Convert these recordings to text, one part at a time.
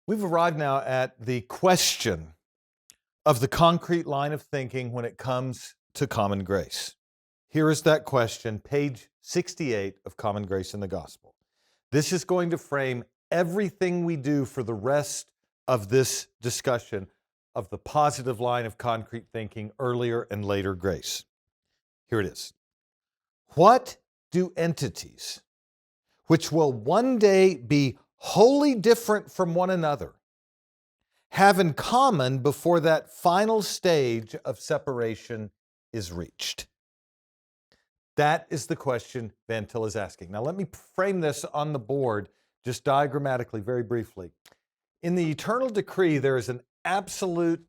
We've arrived now at the question of the concrete line of thinking when it comes to common grace. Here is that question, page 68 of Common Grace in the Gospel. This is going to frame everything we do for the rest of this discussion of the positive line of concrete thinking, earlier and later grace. Here it is. What do entities, which will one day be wholly different from one another, have in common before that final stage of separation is reached? That is the question Van Til is asking. Now let me frame this on the board just diagrammatically, very briefly. In the eternal decree, there is an absolute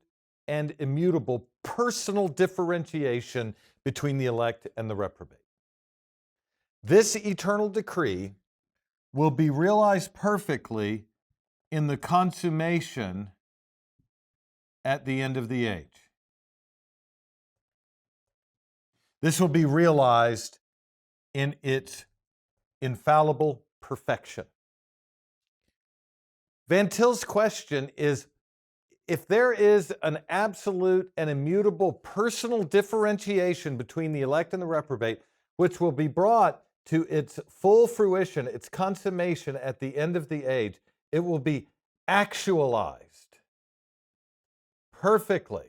and immutable personal differentiation between the elect and the reprobate. This eternal decree will be realized perfectly in the consummation at the end of the age. This will be realized in its infallible perfection. Van Til's question is, if there is an absolute and immutable personal differentiation between the elect and the reprobate, which will be brought to its full fruition, its consummation at the end of the age, it will be actualized perfectly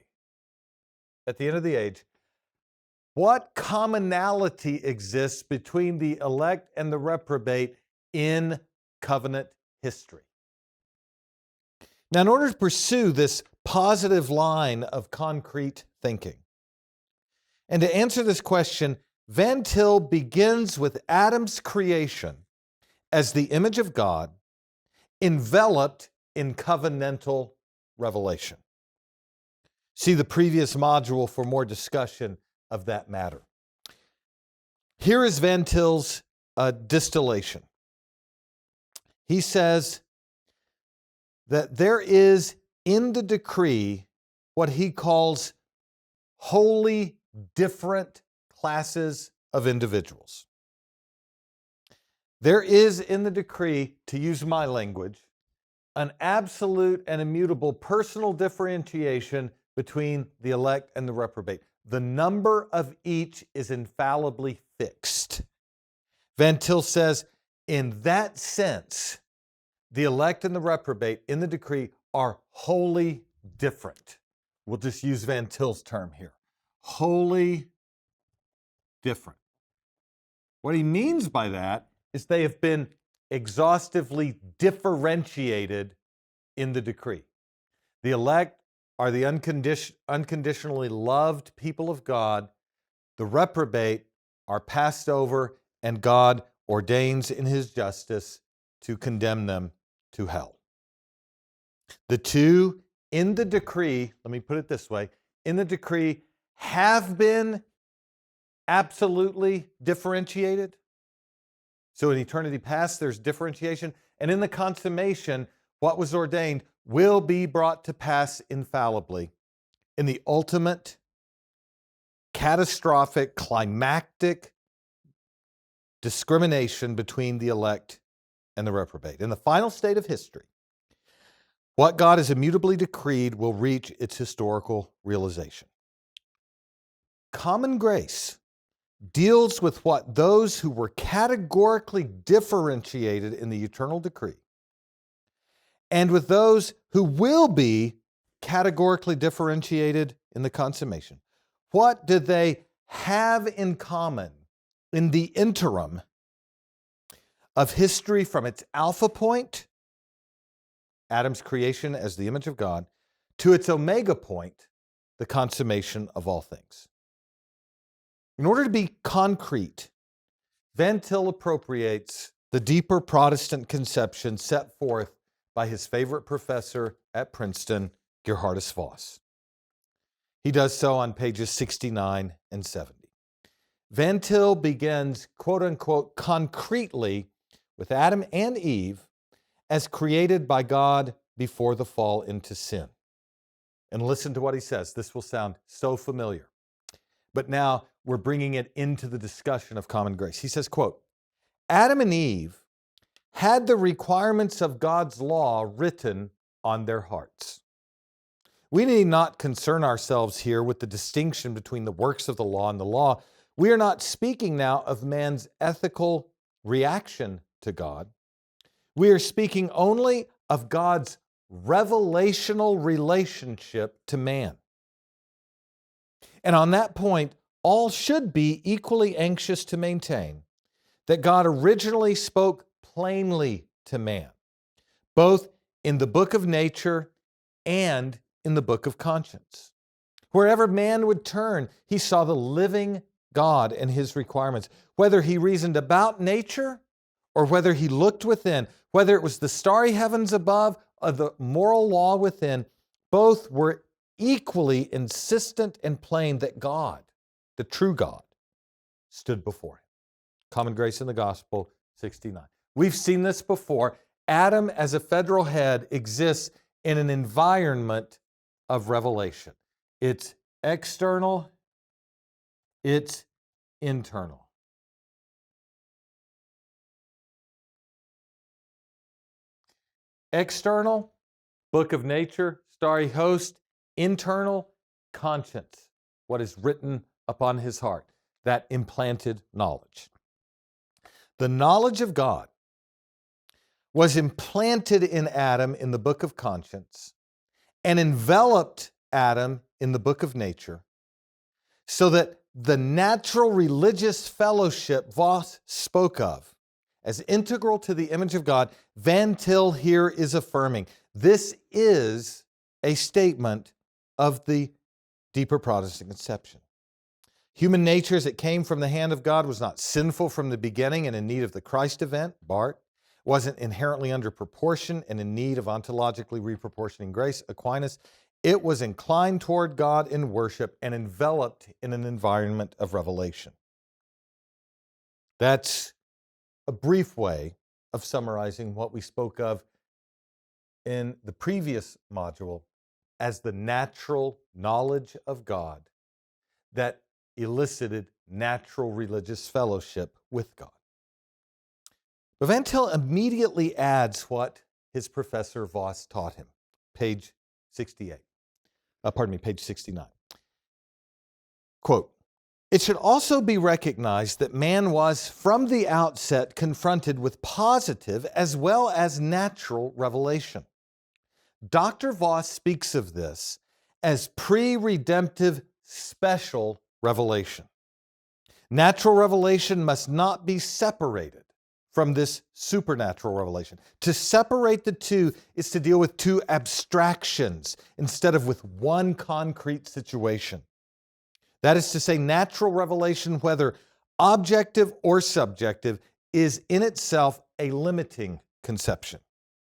at the end of the age. What commonality exists between the elect and the reprobate in covenant history? Now, in order to pursue this positive line of concrete thinking, and to answer this question, Van Til begins with Adam's creation as the image of God, enveloped in covenantal revelation. See the previous module for more discussion of that matter. Here is Van Til's distillation. He says that there is in the decree what he calls wholly different classes of individuals. There is in the decree, to use my language, an absolute and immutable personal differentiation between the elect and the reprobate. The number of each is infallibly fixed. Van Til says, in that sense, the elect and the reprobate in the decree are wholly different. We'll just use Van Til's term here. Wholly different. What he means by that is they have been exhaustively differentiated in the decree. The elect are the unconditionally loved people of God. The reprobate are passed over, and God ordains in his justice to condemn them to hell. The two in the decree, let me put it this way, in the decree have been absolutely differentiated. So in eternity past, there's differentiation. And in the consummation, what was ordained will be brought to pass infallibly in the ultimate, catastrophic, climactic discrimination between the elect and the reprobate. In the final state of history, what God has immutably decreed will reach its historical realization. Common grace deals with what those who were categorically differentiated in the eternal decree, and with those who will be categorically differentiated in the consummation. What did they have in common in the interim of history from its alpha point, Adam's creation as the image of God, to its omega point, the consummation of all things? In order to be concrete, Van Til appropriates the deeper Protestant conception set forth by his favorite professor at Princeton, Gerhardus Voss. He does so on pages 69 and 70. Van Til begins, quote unquote, concretely with Adam and Eve as created by God before the fall into sin. And listen to what he says. This will sound so familiar. But now we're bringing it into the discussion of common grace. He says, quote, Adam and Eve had the requirements of God's law written on their hearts. We need not concern ourselves here with the distinction between the works of the law and the law. We are not speaking now of man's ethical reaction to God. We are speaking only of God's revelational relationship to man. And on that point, all should be equally anxious to maintain that God originally spoke plainly to man, both in the book of nature and in the book of conscience. Wherever man would turn, he saw the living God and his requirements. Whether he reasoned about nature or whether he looked within, whether it was the starry heavens above or the moral law within, both were equally insistent and plain that God, the true God, stood before him. Common Grace in the Gospel, 69. We've seen this before. Adam, as a federal head, exists in an environment of revelation. It's external, it's internal. External, book of nature, starry host. Internal, conscience, what is written upon his heart, that implanted knowledge. The knowledge of God was implanted in Adam in the book of conscience and enveloped Adam in the book of nature, so that the natural religious fellowship Voss spoke of as integral to the image of God, Van Til here is affirming. This is a statement of the deeper Protestant conception. Human nature as it came from the hand of God was not sinful from the beginning and in need of the Christ event, Bart, wasn't inherently under proportion and in need of ontologically reproportioning grace, Aquinas. It was inclined toward God in worship and enveloped in an environment of revelation. That's a brief way of summarizing what we spoke of in the previous module as the natural knowledge of God that elicited natural religious fellowship with God. But Van Til immediately adds what his professor Voss taught him, page 68. Page 69. Quote, "It should also be recognized that man was from the outset confronted with positive as well as natural revelation. Dr. Voss speaks of this as pre-redemptive special revelation. Natural revelation must not be separated from this supernatural revelation. To separate the two is to deal with two abstractions instead of with one concrete situation. That is to say, natural revelation, whether objective or subjective, is in itself a limiting conception.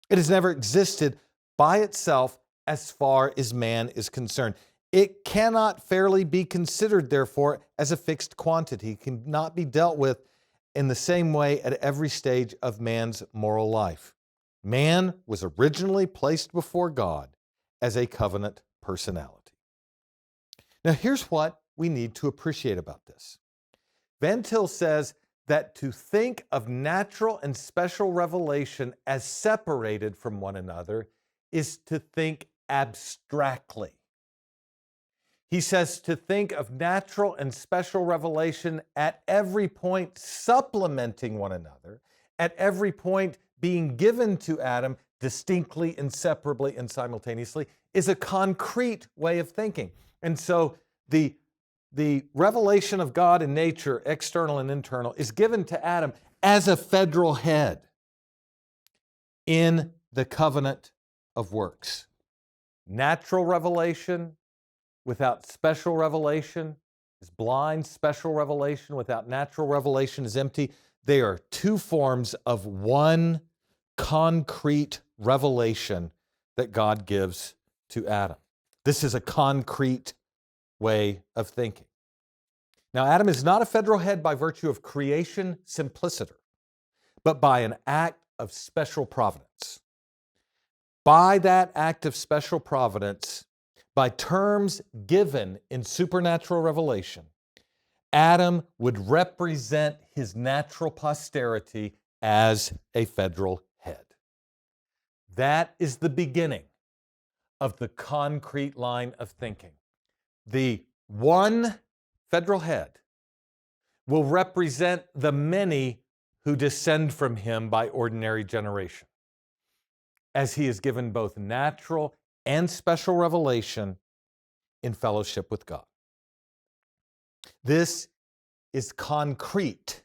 It has never existed by itself as far as man is concerned. It cannot fairly be considered, therefore, as a fixed quantity. It cannot be dealt with in the same way at every stage of man's moral life. Man was originally placed before God as a covenant personality. Now, here's what we need to appreciate about this. Van Til says that to think of natural and special revelation as separated from one another is to think abstractly. He says to think of natural and special revelation at every point supplementing one another, at every point being given to Adam distinctly, inseparably, and simultaneously, is a concrete way of thinking. And so the revelation of God in nature, external and internal, is given to Adam as a federal head in the covenant of works. Natural revelation without special revelation is blind. Special revelation without natural revelation is empty. They are two forms of one concrete revelation that God gives to Adam. This is a concrete way of thinking. Now, Adam is not a federal head by virtue of creation simpliciter, but by an act of special providence. By that act of special providence, by terms given in supernatural revelation, Adam would represent his natural posterity as a federal head. That is the beginning of the concrete line of thinking. The one federal head will represent the many who descend from him by ordinary generation, as he is given both natural and special revelation in fellowship with God. This is concrete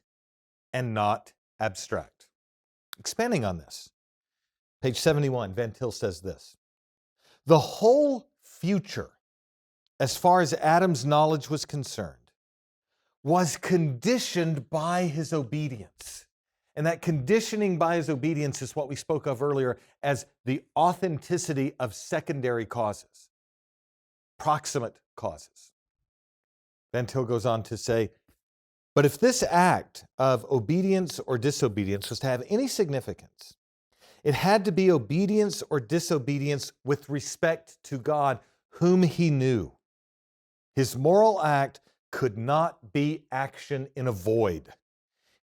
and not abstract. Expanding on this, page 71, Van Til says this: the whole future, as far as Adam's knowledge was concerned, was conditioned by his obedience. And that conditioning by his obedience is what we spoke of earlier as the authenticity of secondary causes, proximate causes. Van Til goes on to say, but if this act of obedience or disobedience was to have any significance, it had to be obedience or disobedience with respect to God, whom he knew. His moral act could not be action in a void.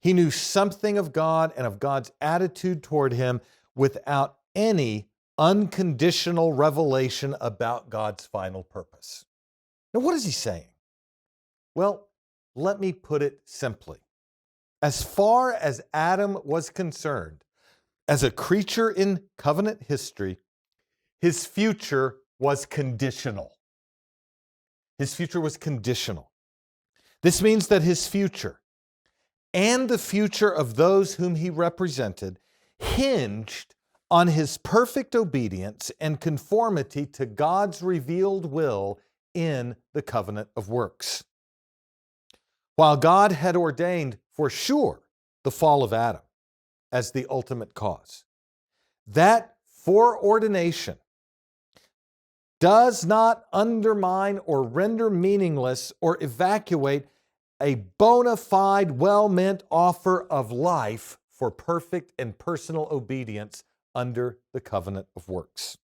He knew something of God and of God's attitude toward him without any unconditional revelation about God's final purpose. Now, what is he saying? Well, let me put it simply. As far as Adam was concerned, as a creature in covenant history, his future was conditional. His future was conditional. This means that his future and the future of those whom he represented hinged on his perfect obedience and conformity to God's revealed will in the covenant of works. While God had ordained for sure the fall of Adam as the ultimate cause, that foreordination does not undermine or render meaningless or evacuate a bona fide, well-meant offer of life for perfect and personal obedience under the covenant of works.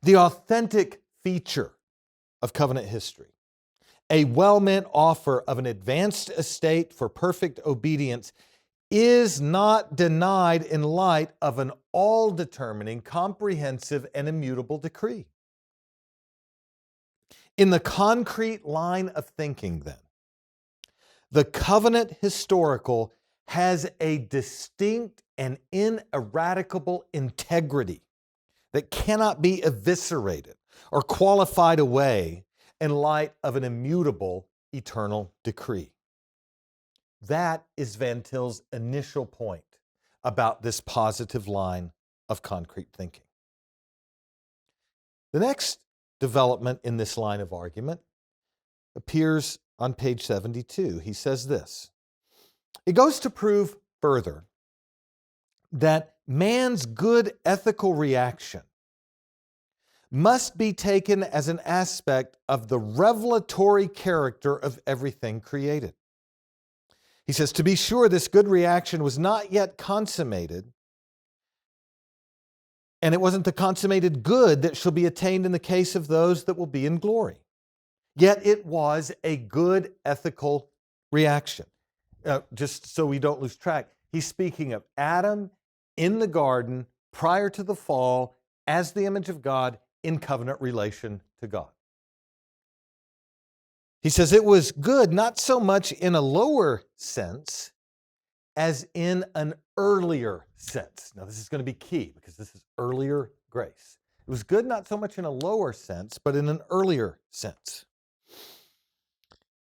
The authentic feature of covenant history, a well-meant offer of an advanced estate for perfect obedience, is not denied in light of an all-determining, comprehensive, and immutable decree. In the concrete line of thinking, then, the covenant historical has a distinct and ineradicable integrity that cannot be eviscerated or qualified away in light of an immutable eternal decree. That is Van Til's initial point about this positive line of concrete thinking. The next development in this line of argument appears on page 72. He says this: it goes to prove further that man's good ethical reaction must be taken as an aspect of the revelatory character of everything created. He says, to be sure, this good reaction was not yet consummated, and it wasn't the consummated good that shall be attained in the case of those that will be in glory. Yet it was a good ethical reaction. Just so we don't lose track, he's speaking of Adam in the garden prior to the fall as the image of God in covenant relation to God. He says it was good not so much in a lower sense as in an earlier sense. Now, this is going to be key because this is earlier grace. It was good not so much in a lower sense, but in an earlier sense.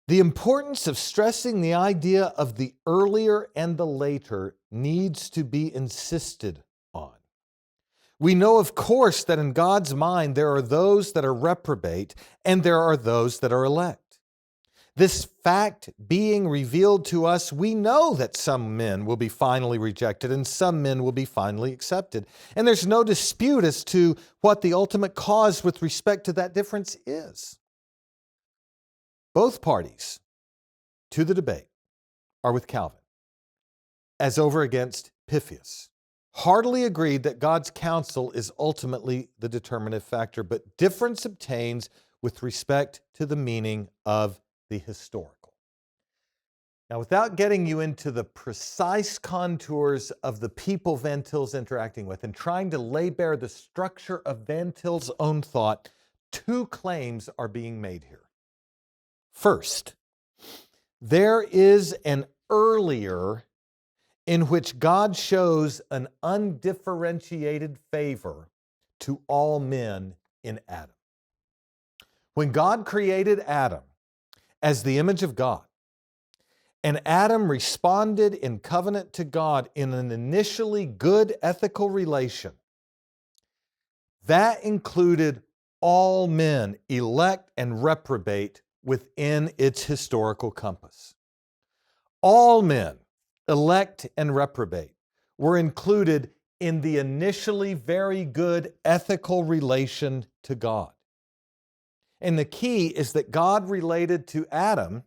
The importance of stressing the idea of the earlier and the later needs to be insisted on. We know, of course, that in God's mind there are those that are reprobate and there are those that are elect. This fact being revealed to us, we know that some men will be finally rejected and some men will be finally accepted. And there's no dispute as to what the ultimate cause with respect to that difference is. Both parties to the debate are with Calvin, as over against Pythias. Heartily agreed that God's counsel is ultimately the determinative factor, but difference obtains with respect to the meaning of the historical. Now, without getting you into the precise contours of the people Van Til's interacting with and trying to lay bare the structure of Van Til's own thought, two claims are being made here. First, there is an earlier in which God shows an undifferentiated favor to all men in Adam. When God created Adam as the image of God, and Adam responded in covenant to God in an initially good ethical relation, that included all men, elect and reprobate, within its historical compass. All men, elect and reprobate, were included in the initially very good ethical relation to God. And the key is that God related to Adam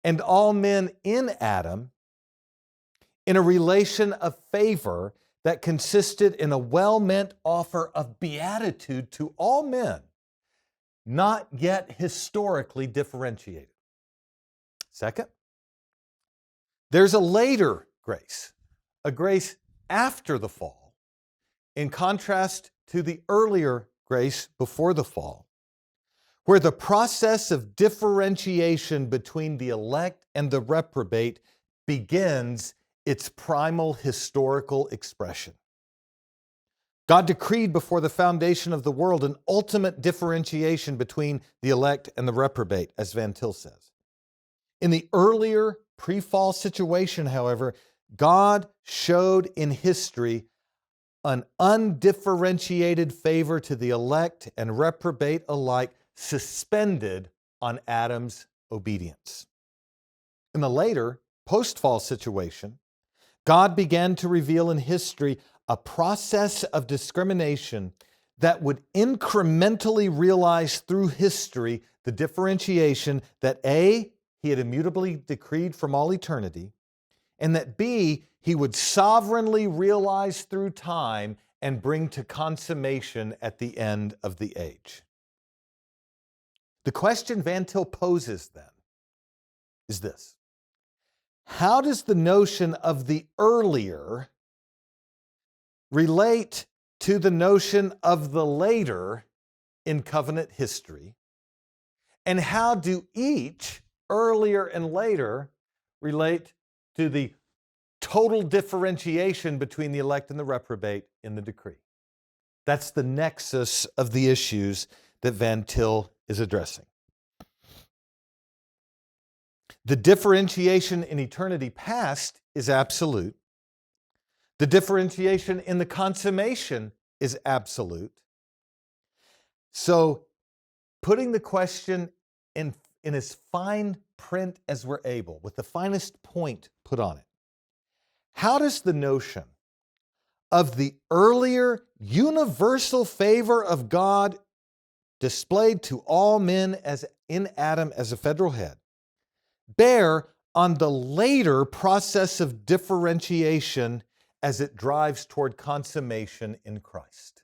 and all men in Adam in a relation of favor that consisted in a well-meant offer of beatitude to all men, not yet historically differentiated. Second, there's a later grace, a grace after the fall, in contrast to the earlier grace before the fall, where the process of differentiation between the elect and the reprobate begins its primal historical expression. God decreed before the foundation of the world an ultimate differentiation between the elect and the reprobate, as Van Til says. In the earlier pre-fall situation, however, God showed in history an undifferentiated favor to the elect and reprobate alike, suspended on Adam's obedience. In the later, post-fall situation, God began to reveal in history a process of discrimination that would incrementally realize through history the differentiation that A, He had immutably decreed from all eternity, and that B, He would sovereignly realize through time and bring to consummation at the end of the age. The question Van Til poses then is this: how does the notion of the earlier relate to the notion of the later in covenant history? And how do each, earlier and later, relate to the total differentiation between the elect and the reprobate in the decree? That's the nexus of the issues that Van Til is addressing. The differentiation in eternity past is absolute. The differentiation in the consummation is absolute. So, putting the question in as fine print as we're able, with the finest point put on it, how does the notion of the earlier universal favor of God displayed to all men as in Adam as a federal head bear on the later process of differentiation as it drives toward consummation in Christ?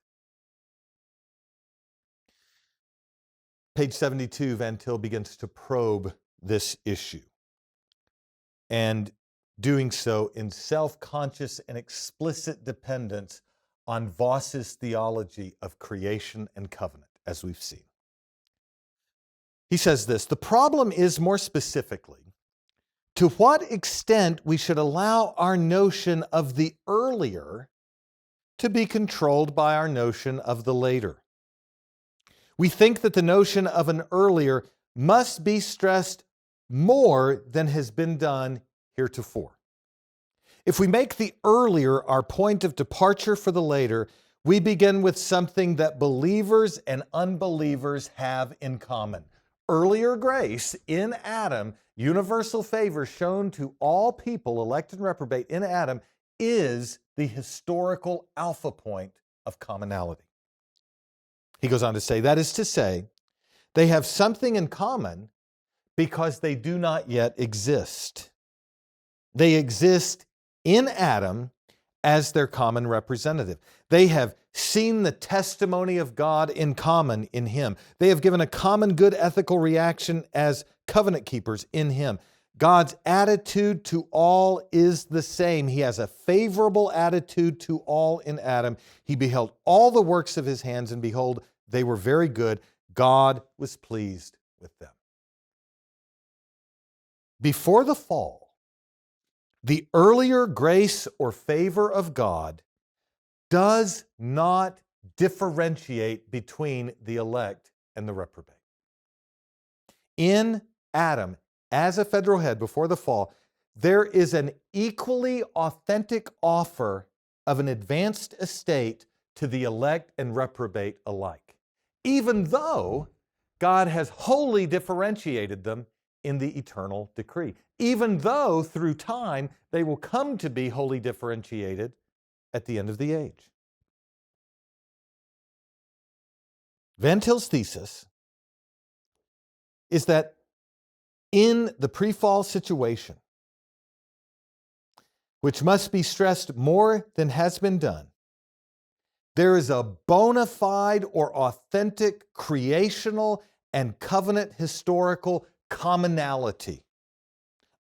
Page 72, Van Til begins to probe this issue, and doing so in self-conscious and explicit dependence on Voss's theology of creation and covenant, as we've seen. He says this: the problem is, more specifically, to what extent we should allow our notion of the earlier to be controlled by our notion of the later. We think that the notion of an earlier must be stressed more than has been done heretofore. If we make the earlier our point of departure for the later, we begin with something that believers and unbelievers have in common. Earlier grace in Adam, universal favor shown to all people, elect and reprobate in Adam, is the historical alpha point of commonality. He goes on to say, that is to say, they have something in common because they do not yet exist. They exist in Adam as their common representative. They have seen the testimony of God in common in Him. They have given a common good ethical reaction as covenant keepers in Him. God's attitude to all is the same. He has a favorable attitude to all in Adam. He beheld all the works of his hands, and behold, they were very good. God was pleased with them. Before the fall, the earlier grace or favor of God does not differentiate between the elect and the reprobate. In Adam, as a federal head before the fall, there is an equally authentic offer of an advanced estate to the elect and reprobate alike, even though God has wholly differentiated them in the eternal decree, even though through time they will come to be wholly differentiated at the end of the age. Van Til's thesis is that in the pre-fall situation, which must be stressed more than has been done, there is a bona fide or authentic creational and covenant historical commonality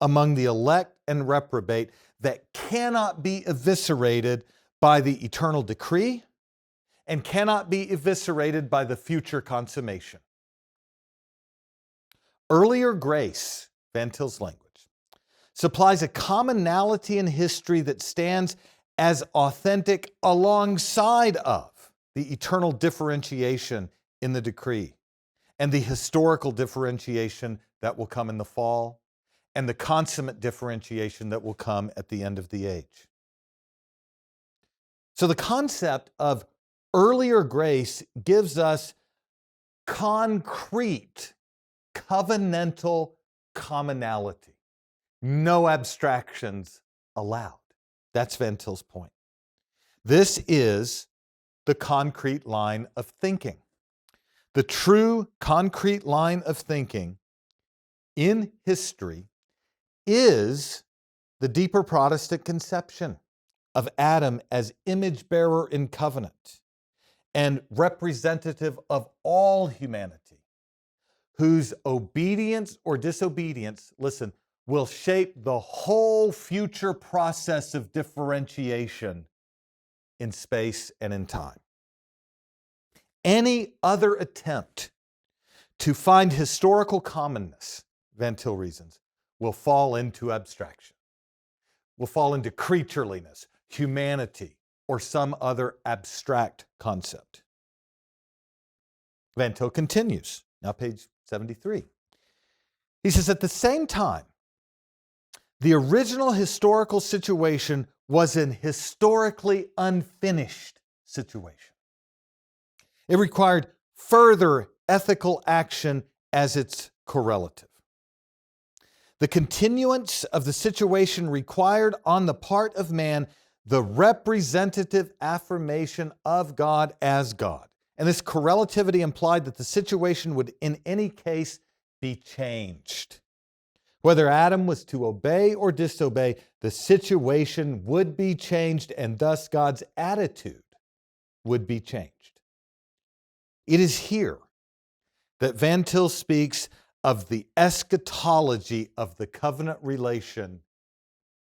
among the elect and reprobate that cannot be eviscerated by the eternal decree and cannot be eviscerated by the future consummation. Earlier grace, Van Til's language, supplies a commonality in history that stands as authentic alongside of the eternal differentiation in the decree and the historical differentiation that will come in the fall and the consummate differentiation that will come at the end of the age. So the concept of earlier grace gives us concrete covenantal commonality. No abstractions allowed. That's Van Til's point. This is the concrete line of thinking. The true concrete line of thinking in history is the deeper Protestant conception of Adam as image bearer in covenant and representative of all humanity, whose obedience or disobedience, listen, will shape the whole future process of differentiation in space and in time. Any other attempt to find historical commonness, Van Til reasons, will fall into abstraction, will fall into creatureliness, humanity, or some other abstract concept. Van Til continues, now page 73. He says, at the same time, the original historical situation was an historically unfinished situation. It required further ethical action as its correlative. The continuance of the situation required on the part of man the representative affirmation of God as God. And this correlativity implied that the situation would in any case be changed. Whether Adam was to obey or disobey, the situation would be changed, and thus God's attitude would be changed. It is here that Van Til speaks of the eschatology of the covenant relation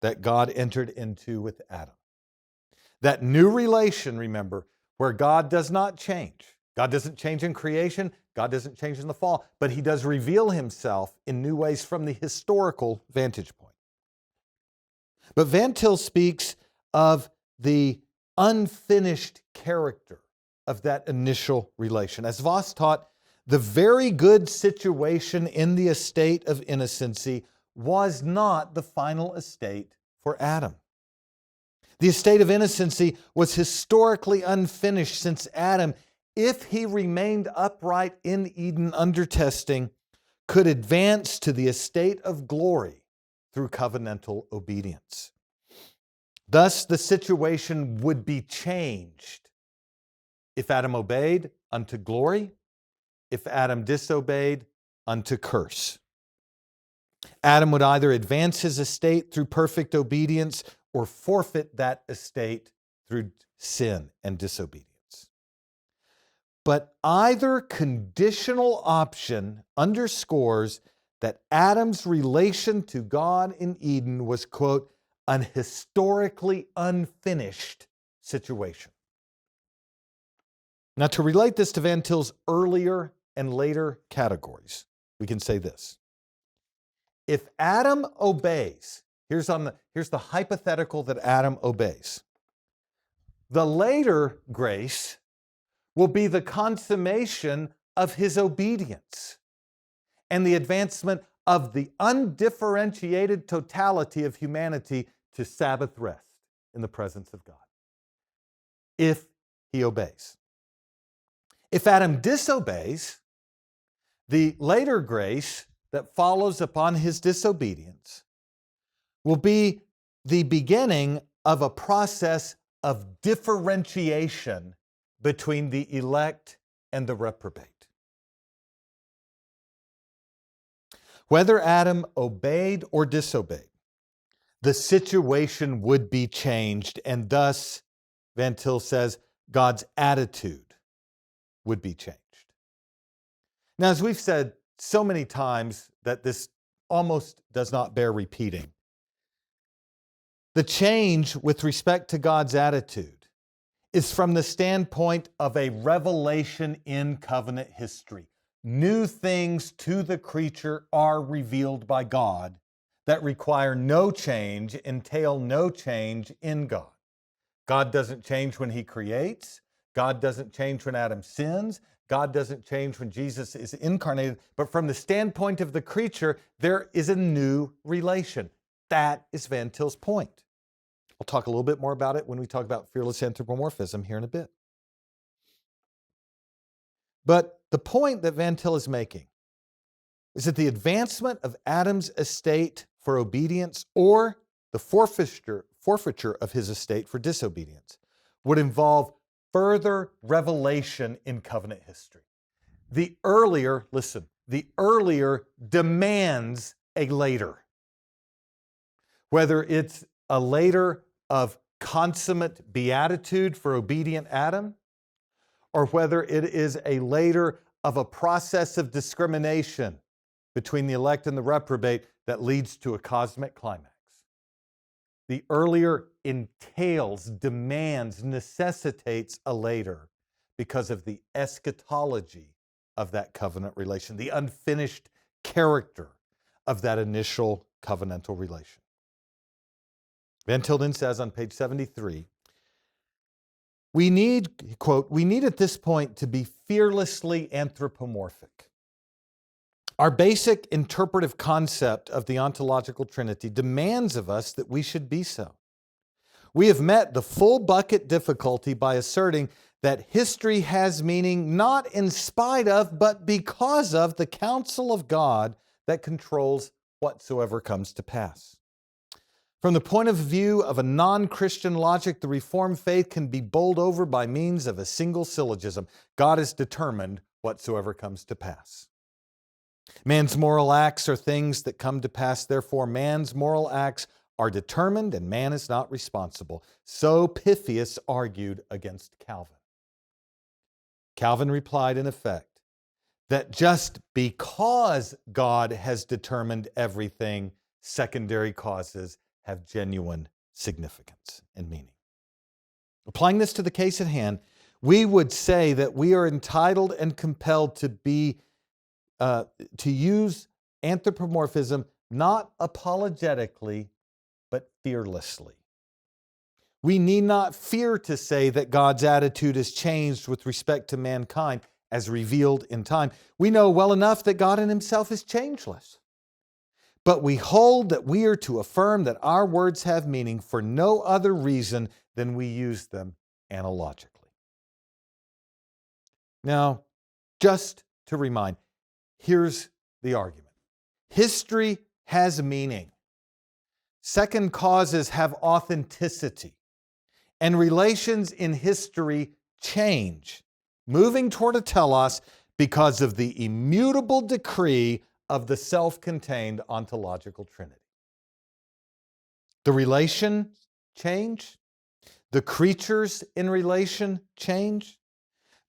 that God entered into with Adam. That new relation, remember, where God does not change. God doesn't change in creation. God doesn't change in the fall, but he does reveal himself in new ways from the historical vantage point. But Van Til speaks of the unfinished character of that initial relation. As Voss taught, the very good situation in the estate of innocency was not the final estate for Adam. The estate of innocency was historically unfinished since Adam, if he remained upright in Eden under testing, could advance to the estate of glory through covenantal obedience. Thus, the situation would be changed if Adam obeyed unto glory, if Adam disobeyed unto curse. Adam would either advance his estate through perfect obedience or forfeit that estate through sin and disobedience. But either conditional option underscores that Adam's relation to God in Eden was, quote, an historically unfinished situation. Now, to relate this to Van Til's earlier and later categories, we can say this. If Adam obeys, here's the hypothetical that Adam obeys. The later grace will be the consummation of his obedience and the advancement of the undifferentiated totality of humanity to Sabbath rest in the presence of God, if he obeys. If Adam disobeys, the later grace that follows upon his disobedience will be the beginning of a process of differentiation between the elect and the reprobate. Whether Adam obeyed or disobeyed, the situation would be changed, and thus, Van Til says, God's attitude would be changed. Now, as we've said so many times that this almost does not bear repeating, the change with respect to God's attitude is from the standpoint of a revelation in covenant history. New things to the creature are revealed by God that require no change, entail no change in God. God doesn't change when he creates. God doesn't change when Adam sins. God doesn't change when Jesus is incarnated. But from the standpoint of the creature, there is a new relation. That is Van Til's point. I'll talk a little bit more about it when we talk about fearless anthropomorphism here in a bit. But the point that Van Til is making is that the advancement of Adam's estate for obedience or the forfeiture of his estate for disobedience would involve further revelation in covenant history. The earlier demands a later. Whether it's a later of consummate beatitude for obedient Adam, or whether it is a later of a process of discrimination between the elect and the reprobate that leads to a cosmic climax. The earlier entails, demands, necessitates a later because of the eschatology of that covenant relation, the unfinished character of that initial covenantal relation. Van Til then says on page 73, we need, quote, we need at this point to be fearlessly anthropomorphic. Our basic interpretive concept of the ontological Trinity demands of us that we should be so. We have met the full bucket difficulty by asserting that history has meaning not in spite of, but because of the counsel of God that controls whatsoever comes to pass. From the point of view of a non-Christian logic, the Reformed faith can be bowled over by means of a single syllogism. God has determined whatsoever comes to pass. Man's moral acts are things that come to pass. Therefore, man's moral acts are determined and man is not responsible. So Pythias argued against Calvin. Calvin replied in effect that just because God has determined everything, secondary causes have genuine significance and meaning. Applying this to the case at hand, we would say that we are entitled and compelled to use anthropomorphism not apologetically, but fearlessly. We need not fear to say that God's attitude has changed with respect to mankind as revealed in time. We know well enough that God in himself is changeless. But we hold that we are to affirm that our words have meaning for no other reason than we use them analogically. Now, just to remind, here's the argument. History has meaning. Second causes have authenticity. And relations in history change, moving toward a telos because of the immutable decree of the self-contained ontological Trinity. The relation change, the creatures in relation change,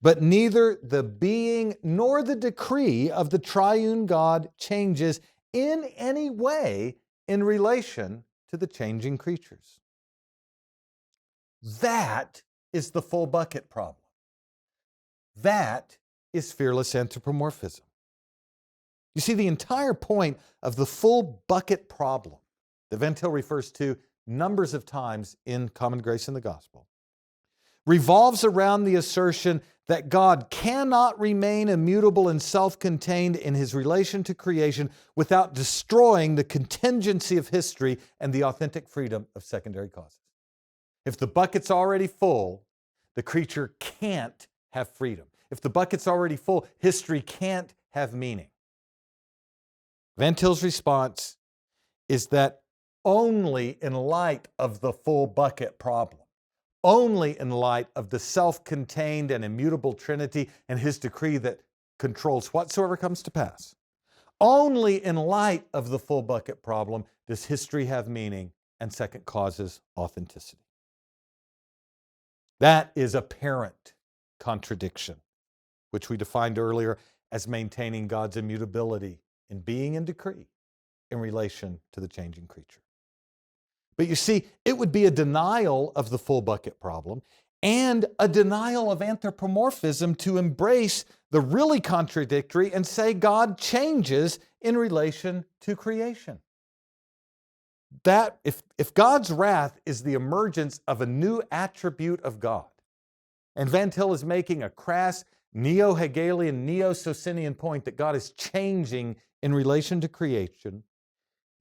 but neither the being nor the decree of the triune God changes in any way in relation to the changing creatures. That is the full bucket problem. That is fearless anthropomorphism. You see, the entire point of the full bucket problem that Van Til refers to numbers of times in Common Grace in the Gospel revolves around the assertion that God cannot remain immutable and self-contained in his relation to creation without destroying the contingency of history and the authentic freedom of secondary causes. If the bucket's already full, the creature can't have freedom. If the bucket's already full, history can't have meaning. Van Til's response is that only in light of the full bucket problem, only in light of the self-contained and immutable Trinity and his decree that controls whatsoever comes to pass, only in light of the full bucket problem does history have meaning and second causes authenticity. That is apparent contradiction, which we defined earlier as maintaining God's immutability in being and decree in relation to the changing creature. But you see, it would be a denial of the full bucket problem and a denial of anthropomorphism to embrace the really contradictory and say God changes in relation to creation. That if God's wrath is the emergence of a new attribute of God, and Van Til is making a crass neo-Hegelian, neo-Socinian point that God is changing in relation to creation,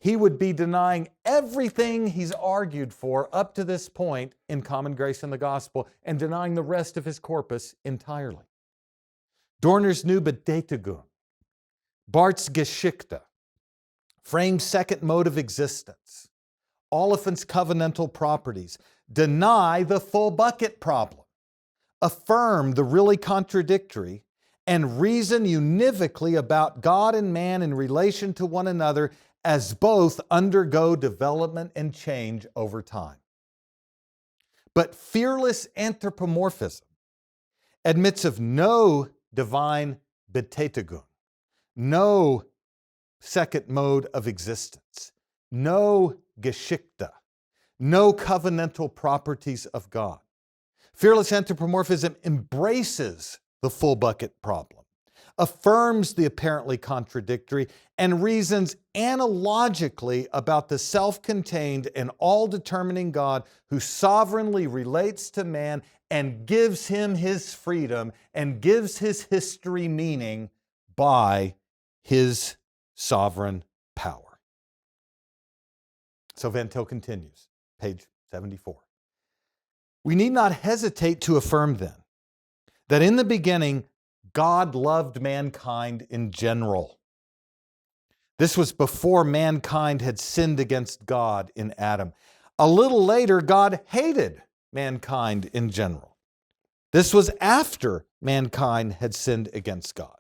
he would be denying everything he's argued for up to this point in Common Grace in the Gospel and denying the rest of his corpus entirely. Dorner's new Betätigung, Barth's Geschichte, Frame's second mode of existence, Oliphant's covenantal properties deny the full bucket problem, affirm the really contradictory, and reason univocally about God and man in relation to one another as both undergo development and change over time. But fearless anthropomorphism admits of no divine Betätigung, no second mode of existence, no Geschichte, no covenantal properties of God. Fearless anthropomorphism embraces the full bucket problem, affirms the apparently contradictory, and reasons analogically about the self-contained and all-determining God who sovereignly relates to man and gives him his freedom and gives his history meaning by his sovereign power. So Van Til continues, page 74. We need not hesitate to affirm then that in the beginning, God loved mankind in general. This was before mankind had sinned against God in Adam. A little later, God hated mankind in general. This was after mankind had sinned against God.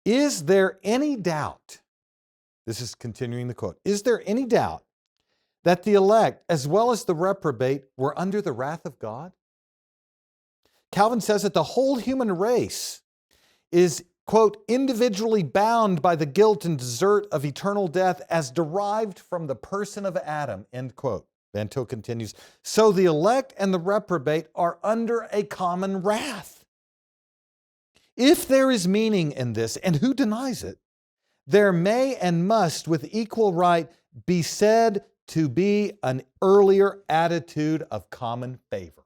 Is there any doubt, this is continuing the quote, is there any doubt that the elect, as well as the reprobate, were under the wrath of God? Calvin says that the whole human race is, quote, individually bound by the guilt and desert of eternal death as derived from the person of Adam, end quote. Van Til continues, so the elect and the reprobate are under a common wrath. If there is meaning in this, and who denies it, there may and must with equal right be said to be an earlier attitude of common favor.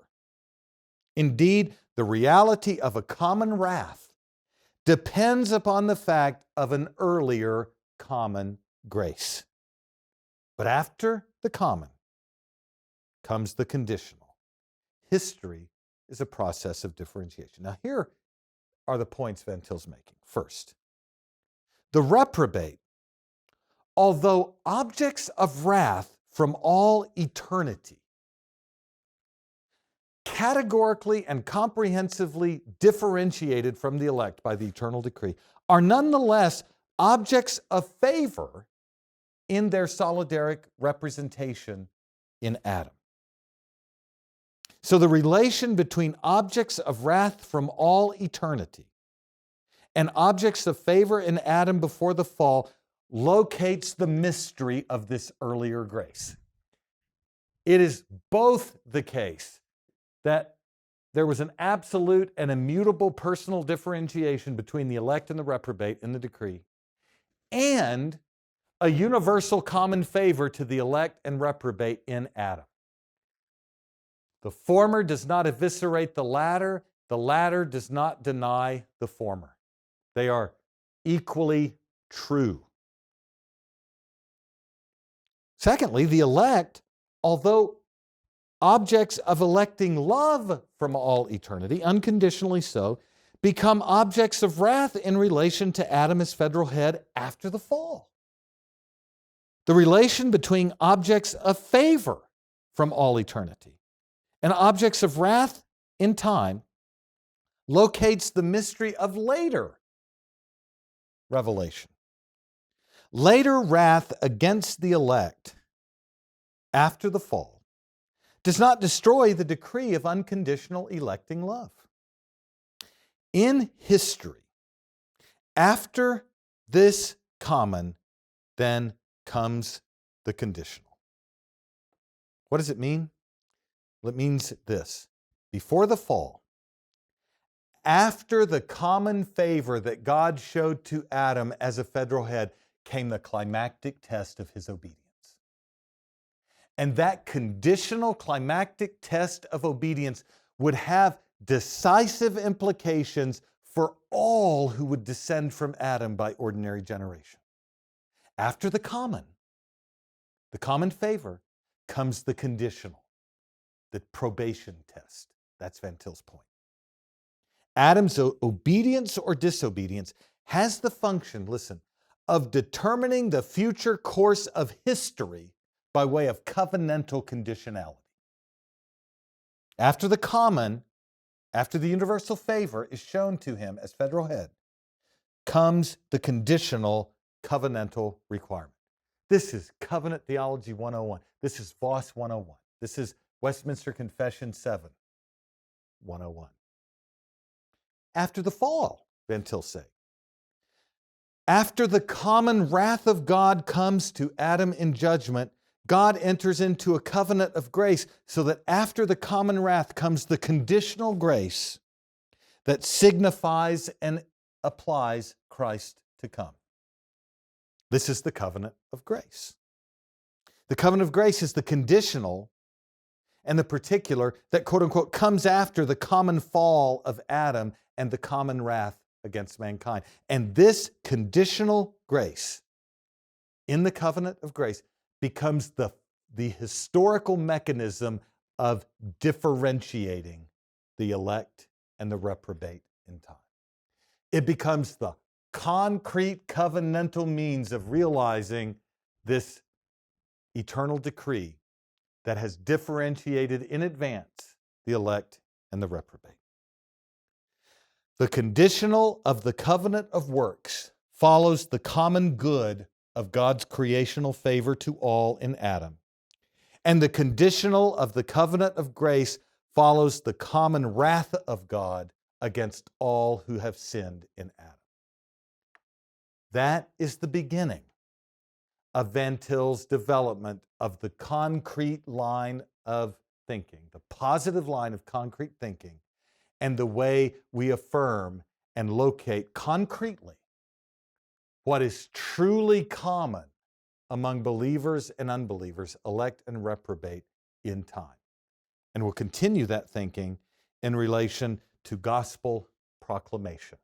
Indeed, the reality of a common wrath depends upon the fact of an earlier common grace. But after the common comes the conditional. History is a process of differentiation. Now here are the points Van Til's making. First, the reprobate, although objects of wrath from all eternity, categorically and comprehensively differentiated from the elect by the eternal decree, are nonetheless objects of favor in their solidaric representation in Adam. So the relation between objects of wrath from all eternity and objects of favor in Adam before the fall locates the mystery of this earlier grace. It is both the case that there was an absolute and immutable personal differentiation between the elect and the reprobate in the decree, and a universal common favor to the elect and reprobate in Adam. The former does not eviscerate the latter does not deny the former. They are equally true. Secondly, the elect, although objects of electing love from all eternity, unconditionally so, become objects of wrath in relation to Adam as federal head after the fall. The relation between objects of favor from all eternity and objects of wrath in time locates the mystery of later revelation. Later wrath against the elect after the fall does not destroy the decree of unconditional electing love. In history, after this common, then comes the conditional. What does it mean? Well, it means this. Before the fall, after the common favor that God showed to Adam as a federal head, came the climactic test of his obedience. And that conditional climactic test of obedience would have decisive implications for all who would descend from Adam by ordinary generation. After the common favor, comes the conditional, the probation test. That's Van Til's point. Adam's obedience or disobedience has the function, listen, of determining the future course of history by way of covenantal conditionality. After the common, after the universal favor is shown to him as federal head, comes the conditional covenantal requirement. This is Covenant Theology 101. This is Voss 101. This is Westminster Confession 7, 101. After the fall, Van Til say. After the common wrath of God comes to Adam in judgment, God enters into a covenant of grace so that after the common wrath comes the conditional grace that signifies and applies Christ to come. This is the covenant of grace. The covenant of grace is the conditional and the particular that, quote unquote, comes after the common fall of Adam and the common wrath against mankind. And this conditional grace in the covenant of grace becomes the historical mechanism of differentiating the elect and the reprobate in time. It becomes the concrete covenantal means of realizing this eternal decree that has differentiated in advance the elect and the reprobate. The conditional of the covenant of works follows the common good of God's creational favor to all in Adam. And the conditional of the covenant of grace follows the common wrath of God against all who have sinned in Adam. That is the beginning of Van Til's development of the concrete line of thinking, the positive line of concrete thinking, and the way we affirm and locate concretely what is truly common among believers and unbelievers, elect and reprobate in time. And we'll continue that thinking in relation to gospel proclamation.